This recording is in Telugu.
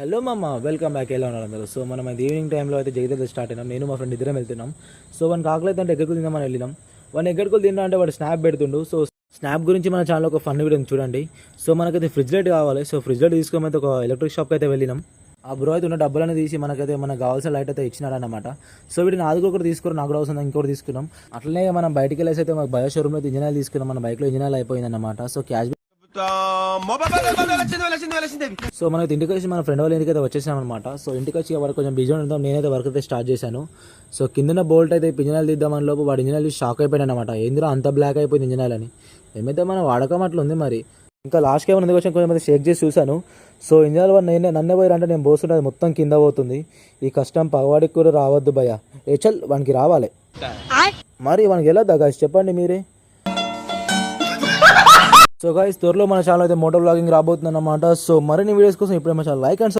హలో మామ, వెల్కమ్ బ్యాక్. ఎలా ఉన్నారు అందరూ? సో మనం అది ఈవినింగ్ టైంలో అయితే జగిత్యాల స్టార్ట్ అయినాం. నేను మా ఫ్రెండ్ ఇద్దరం వెళ్తున్నాం. సో వానికి ఆకలి అయితే అంటే ఎగ్గర్కులు తిందామని వెళ్ళినాం. వాడిని ఎగ్గర్కులు తిన్నా అంటే వాడు స్నాప్ పెడుతుండు. సో స్నాప్ గురించి మన ఛానల్ ఒక ఫన్ వీడియో చూడండి. సో మనకైతే ఫ్రిడ్జ్ లైట్ కావాలి. సో ఫ్రిడ్జ్ లైట్ తీసుకోమైతే ఒక ఎలక్ట్రిక్ షాప్కి అయితే వెళ్ళినాం. ఆ బ్రో అయితే ఉన్న డబ్బులను తీసి మనకైతే మనకు కావాల్సిన లైట్ అయితే ఇచ్చినాడనమాట. సో వీటిని నాది ఒకటి తీసుకుని నాకు కూడా అవసరం ఇంకోటి తీసుకున్నాం. అట్లనే మనం బయటికి వెళ్ళేసి అయితే మాకు బయో షోరూమ్లో అయితే ఇంజిన్ ఆయిల్ తీసుకున్నాం. మన బైక్లో ఇంజిన్ ఆయిల్ అయిపోయిందన్నమాట. సో క్యాష్ సో మనకి ఇంటికి వచ్చి మన ఫ్రెండ్ వాళ్ళ ఇంటికి అయితే వచ్చేసాం అనమాట. సో ఇంటికి వచ్చి వాడు కొంచెం బిజీ ఉండడం నేనైతే వర్క్ అయితే స్టార్ట్ చేశాను. సో కిందన బోల్ట్ అయితే ఇంజిన్ ఆయిల్ తీద్దామని లోపు వాడు ఇంజిన్ ఆయిల్ షాక్ అయిపోయాడు అనమాట. ఏందిరా అంత బ్లాక్ అయిపోయింది ఇంజిన్ ఆయిల్ అని. ఏమైతే మనం వాడకం అట్లా ఉంది మరి. ఇంకా లాస్ట్కి ఏమైనా కొంచెం కొంచెం షేక్ చేసి చూశాను. సో ఇంజిన్ ఆయిల్ నన్నే పోయి అంటే నేను పోస్తుంటే మొత్తం కింద పోతుంది. ఈ కష్టం పగవాడికి కూడా రావద్దు భయ. చల్ వానికి రావాలి మరి. వానికి వెళ్ళొద్దా గాయస్ చెప్పండి మీరే. సో గాయస్ త్వరలో మన ఛానల్ అయితే మోటో వ్లాగింగ్ రాబోతుంది అన్నమాట. సో మరిన్ని వీడియోస్ కోసం ఇప్పుడే మన ఛానల్ లైక్ అండ్